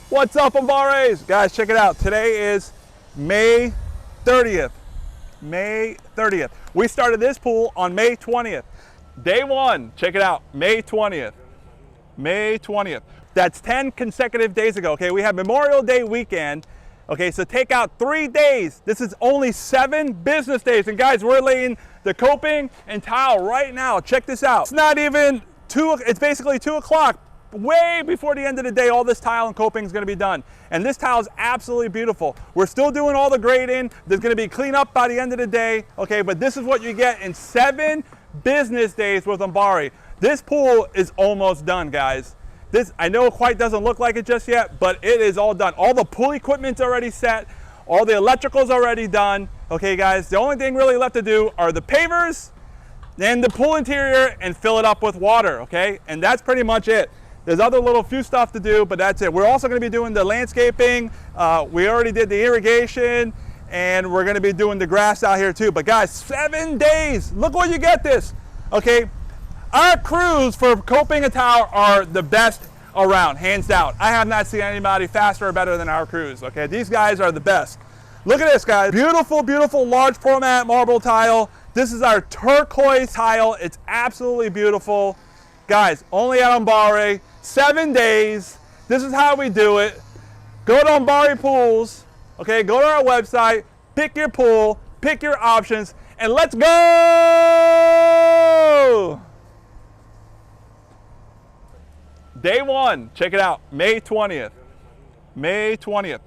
What's up, Umbares? Guys, check it out. Today is May 30th. May 30th. We started this pool on May 20th. Day one, check it out, May 20th. May 20th. That's 10 consecutive days ago, okay? We have Memorial Day weekend. Okay, so take out 3 days. This is only 7 business days. And guys, we're laying the coping and tile right now. Check this out. It's not even it's basically 2 o'clock. Way before the end of the day, all this tile and coping is gonna be done. And this tile is absolutely beautiful. We're still doing all the grading. There's gonna be cleanup by the end of the day, okay? But this is what you get in 7 business days with Umbare. This pool is almost done, guys. This, I know it quite doesn't look like it just yet, but it is all done. All the pool equipment's already set. All the electrical's already done. Okay, guys, the only thing really left to do are the pavers and the pool interior and fill it up with water, okay? And that's pretty much it. There's other little few stuff to do, but that's it. We're also gonna be doing the landscaping. We already did the irrigation, and we're gonna be doing the grass out here too. But guys, 7 days, look what you get this, okay? Our crews for coping and tile are the best around, hands down. I have not seen anybody faster or better than our crews, okay? These guys are the best. Look at this, guys. Beautiful, beautiful large format marble tile. This is our turquoise tile. It's absolutely beautiful. Guys, only at Umbare, 7 days. This is how we do it. Go to Umbare Pools, okay? Go to our website, pick your pool, pick your options, and let's go! Day one, check it out, May 20th. May 20th.